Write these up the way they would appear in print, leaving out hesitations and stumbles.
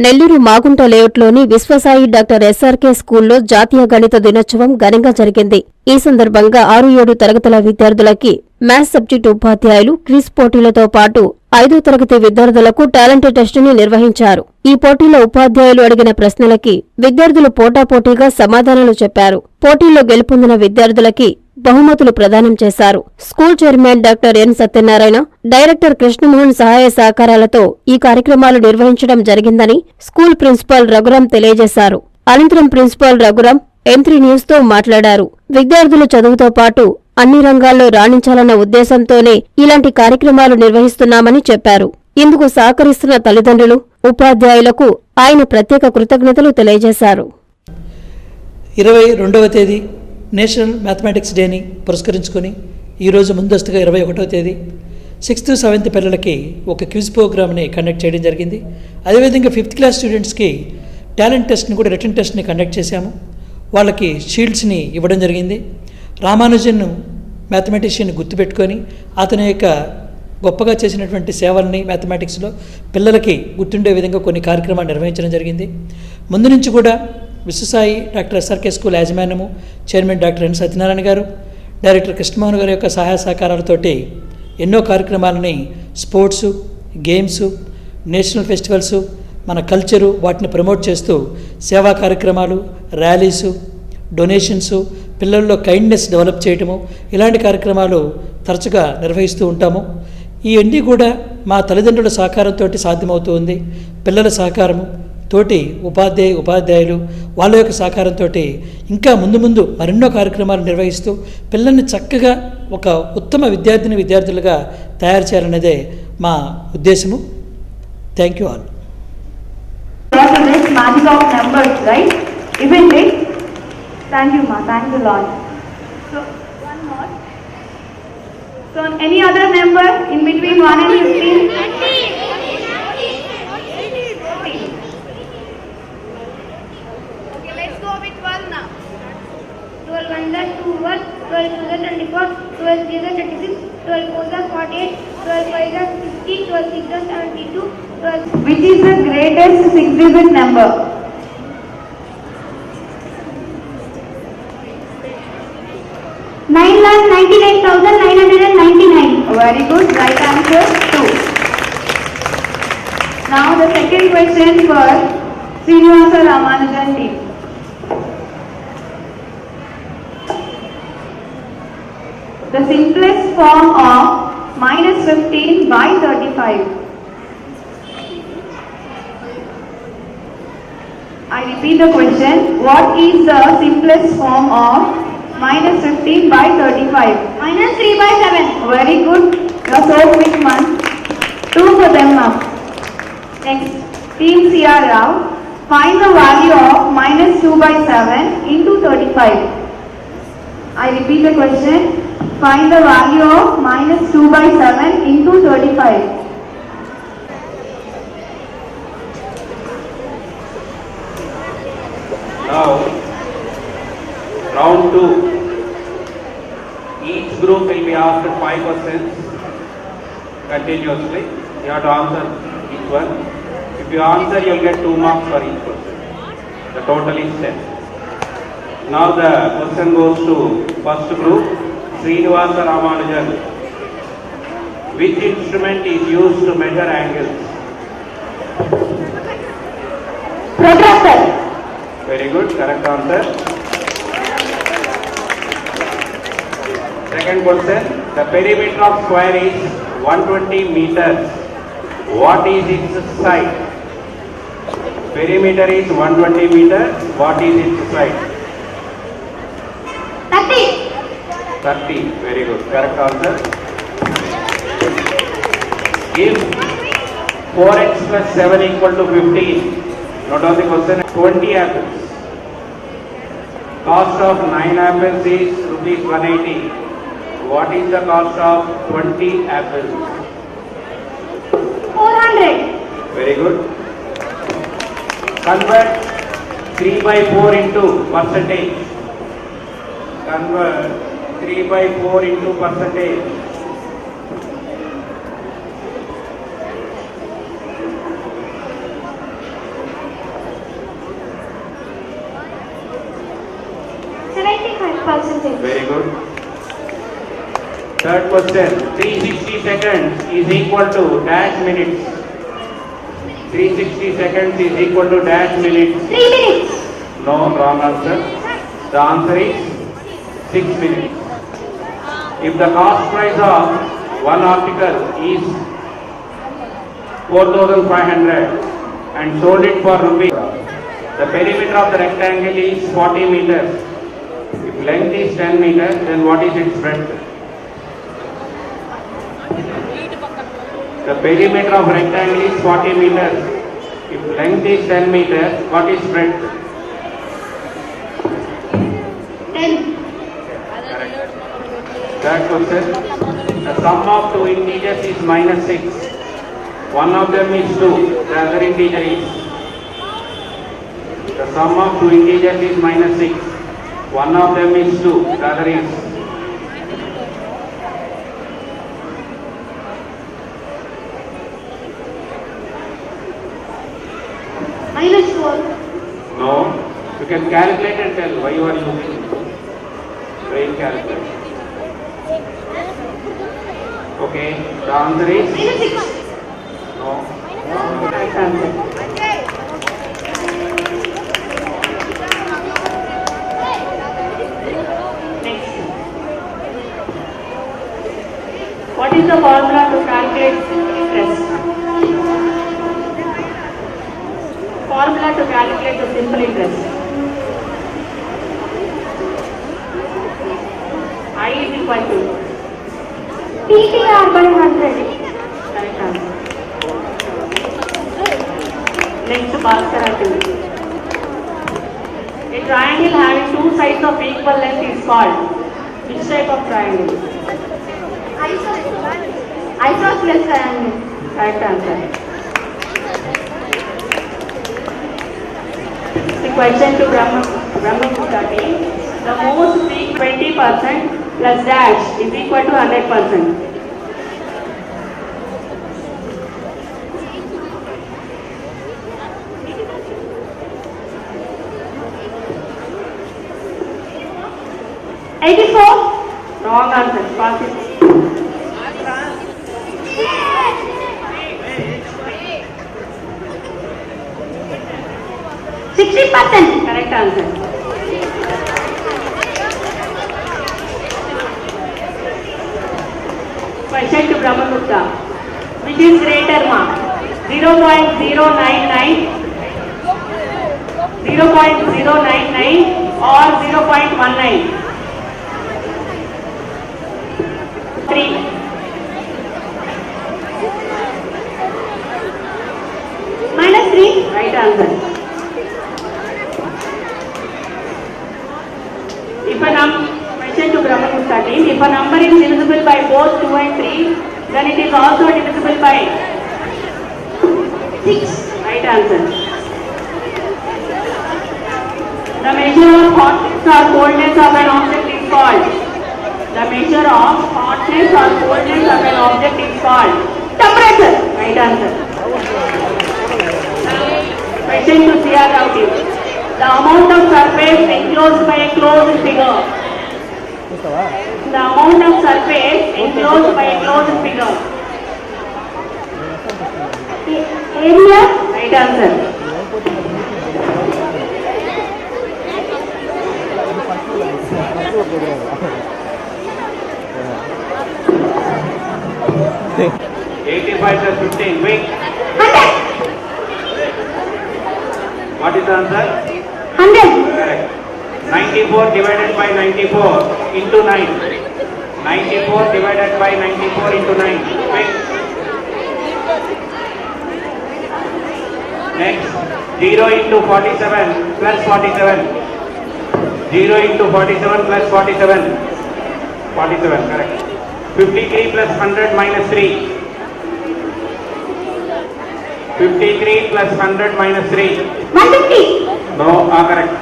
Nellore Magunta లేఅవుట్లోని Viswasai doctor SRK స్కూల్లో జాతీయ గణిత దినోత్సవం ఘనంగా జరిగింది. ఈ సందర్భంగా 6-7 తరగతుల విద్యార్థులకి మ్యాథ్స్ సబ్జెక్టు ఉపాధ్యాయులు క్విజ్ పోటీలతో పాటు 5వ తరగతి విద్యార్థులకు టాలెంట్ టెస్టుని నిర్వహించారు. ఈ పోటీలో ఉపాధ్యాయులు అడిగిన ప్రశ్నలకి విద్యార్థులు పోటాపోటీగా సమాధానాలు చెప్పారు. పోటీల్లో గెలుపొందిన విద్యార్థులకి బహుమతులు ప్రదానం చేశారు. School chairman doctor N Satyanarayana, director Krishnamohan సహాయ సహకారాలతో ఈ కార్యక్రమాలు నిర్వహించడం జరిగిందని స్కూల్ ప్రిన్సిపాల్ రఘురాం తెలియజేశారు. అనంతరం ప్రిన్సిపాల్ రఘురాం M3 న్యూస్ తో మాట్లాడారు. విద్యార్థులు చదువుతో పాటు అన్ని రంగాల్లో రాణించాలన్న ఉద్దేశంతోనే ఇలాంటి కార్యక్రమాలు నిర్వహిస్తున్నామని చెప్పారు. ఇందుకు సహకరిస్తున్న తల్లిదండ్రులు, ఉపాధ్యాయులకు ఆయన ప్రత్యేక కృతజ్ఞతలు తెలియజేశారు. 22వ తేదీ నేషనల్ మ్యాథమెటిక్స్ డేని పురస్కరించుకొని ఈరోజు ముందస్తుగా 21వ తేదీ 6th, 7th పిల్లలకి ఒక క్విజ్ ప్రోగ్రామ్ని కండక్ట్ చేయడం జరిగింది. అదేవిధంగా 5th క్లాస్ స్టూడెంట్స్కి టాలెంట్ టెస్ట్ని కూడా రిటర్న్ టెస్ట్ని కండక్ట్ చేశాము. వాళ్ళకి షీల్డ్స్ని ఇవ్వడం జరిగింది. రామానుజన్ మ్యాథమెటిషియన్ గుర్తుపెట్టుకొని అతని యొక్క గొప్పగా చేసినటువంటి సేవల్ని మ్యాథమెటిక్స్లో పిల్లలకి గుర్తుండే విధంగా కొన్ని కార్యక్రమాలు నిర్వహించడం జరిగింది. ముందు నుంచి కూడా విశ్వసాయి డాక్టర్ ఎస్ఆర్కే స్కూల్ యాజమాన్యము, చైర్మన్ డాక్టర్ ఎన్ సత్యనారాయణ గారు, డైరెక్టర్ కృష్ణమోహన్ గారి యొక్క సహాయ సహకారాలతోటి ఎన్నో కార్యక్రమాలని స్పోర్ట్సు, గేమ్స్, నేషనల్ ఫెస్టివల్స్, మన కల్చరు వాటిని ప్రమోట్ చేస్తూ సేవా కార్యక్రమాలు, ర్యాలీసు, డొనేషన్సు, పిల్లల్లో కైండ్నెస్ డెవలప్ చేయటము, ఇలాంటి కార్యక్రమాలు తరచుగా నిర్వహిస్తూ ఉంటాము. ఇవన్నీ కూడా మా తల్లిదండ్రుల సహకారంతో సాధ్యమవుతూ ఉంది. పిల్లల సహకారము తోటి ఉపాధ్యాయులు వాళ్ళ యొక్క సహకారంతో ఇంకా ముందు మరెన్నో కార్యక్రమాలు నిర్వహిస్తూ పిల్లల్ని చక్కగా ఒక ఉత్తమ విద్యార్థులుగా తయారు చేయాలనేదే మా ఉద్దేశము. Thank you all. Magic of numbers, right? Isn't it? Thank you, ma. Thanks a lot. So, one more. So, any other number in between 1 and 15? 30. Okay, let's go with 12 now. 12 1 is 2 12 2 is 24, 12 3 is 36, 12 4 is 48, 12 5 is 60, 12 6 is 72, 12. Which is the greatest 6-digit number? 9,99,999. Very good. Right answer 2. Now the second question for Srinivasa Ramanujan team. The simplest form of minus 15 by 35. I repeat the question. What is the simplest form of minus 15 by 35? Minus 3 by 7. Very good. You are so quick, man. 2 for them now. Next, team CR Rao. Find the value of minus 2 by 7 into 35. I repeat the question. Find the value of minus 2 by 7 into 35. Now, round 2. Each group will be asked 5 questions continuously. You have to answer each one. If you answer, you will get 2 marks for each question. The total is 10. Now the question goes to first group, Srinivasa Ramanujan. Which instrument is used to measure angles? Protractor. Very good, correct answer. Second question, the perimeter of square is 120 meters. What is its side? Perimeter is 120 meters. What is its side? 30. 30, very good, correct answer. If 4x plus 7 equal to 15, note on the question, 20 apples. Cost of 9 apples is rupees 180. What is the cost of 20 apples? 400. Very good. Convert 3 by 4 into percentage. Convert 3 by 4 into percentage. 6. Very good. Third question. 360 seconds is equal to dash minutes. 360 seconds is equal to dash minutes. 3 minutes. No, wrong answer. The answer is 6 minutes. If the cost price of one article is 4,500 and sold it for rupees, the perimeter of the rectangle is 40 meters. If length is 10 meters, then what is its breadth? The perimeter of rectangle is 40 meters. If length is 10 meters, what is breadth? 10. Third question. The sum of two integers is minus 6. One of them is 2. The other integer is. The sum of two integers is minus 6. One of them is 2. The other is. Minus 4. No. You can calculate and tell why you are using brain calculator. Okay. The answer is. Minus 6. No. Right answer. Next. What is the formula to calculate interest? Formula to calculate the simple interest. I is equal to PTR by 100. Correct answer. Next, Bhaskara 2. A triangle having two sides of equal length is called which type of triangle? Isosceles triangle. Correct answer. The question to Brahmagupta team. The most peak 20% plus dash is equal to 100%. Wrong answer. Pass it. 60%. Correct answer. Question to Brahmagupta. Which is greater mark? 0.099, 0.099 or 0.19? 3. Minus 3. Right answer. Question to Brahmagupta team. If a number is divisible by both 2 and 3, then it is also divisible by 6. Right answer. The measure of hotness or coldness of an object is called. The measure of hotness or coldness of an object is called temperature. Right answer. Question to CR Rao team. The amount of surface enclosed by a closed figure. The amount of surface enclosed by a closed figure. Area. Right answer. +85 plus 15. Quick. 100. What is the answer? 100. Correct. 94 divided by 94 into 9. 94 divided by 94 into 9. Quick. Next. 0 into 47 plus 47. 0 into 47 plus 47. 47, correct. 53 plus 100 minus 3. 53 plus 100 minus 3. 150. No, correct.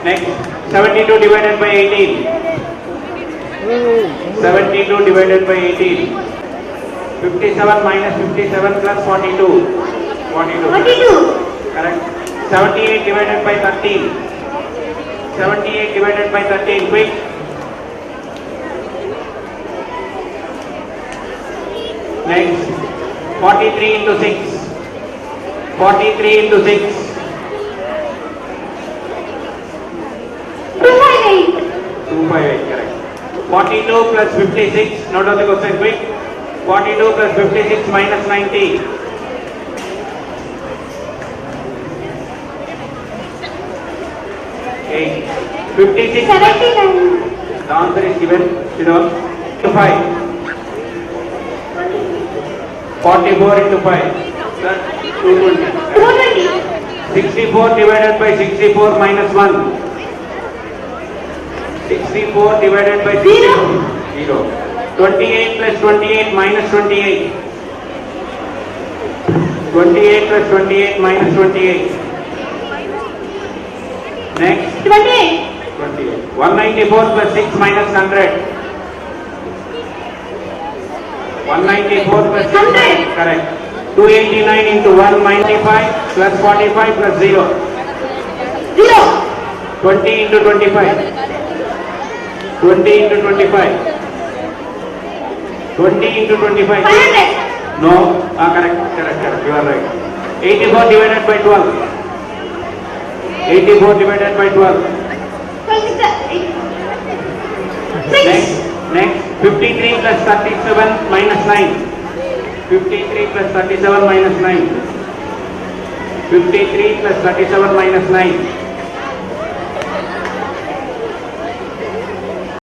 Next, 72 divided by 18. 72 divided by 18. 57 minus 57 plus 42. 42. 42. Correct. 78 divided by 13. 78 divided by 13. Quick. Next, 43 into 6. 43 into 6. 258. 258, correct. 42 plus 56, note down the question quick. 42 plus 56 minus 90. 8. 56. 79. The answer is given. Sit down. 5. 44 into 5. Sir, 220. 220. 64 divided by 64 minus 1. 64 divided by 64. 0. 28 plus 28 minus 28. 28 plus 28 minus 28. Next. 28. 28. 194 plus 6 minus 100. 194 plus 6 100. correct. 289 into 195 plus 45 plus 0. 0. 20 into 25. 20 into 25. 20 into 25. 500. No. Correct. You are right. 84 divided by 12. 84 divided by 12. 6. Next. 53 plus 37 minus 9. 53 plus 37 minus 9. 53 plus 37 minus 9.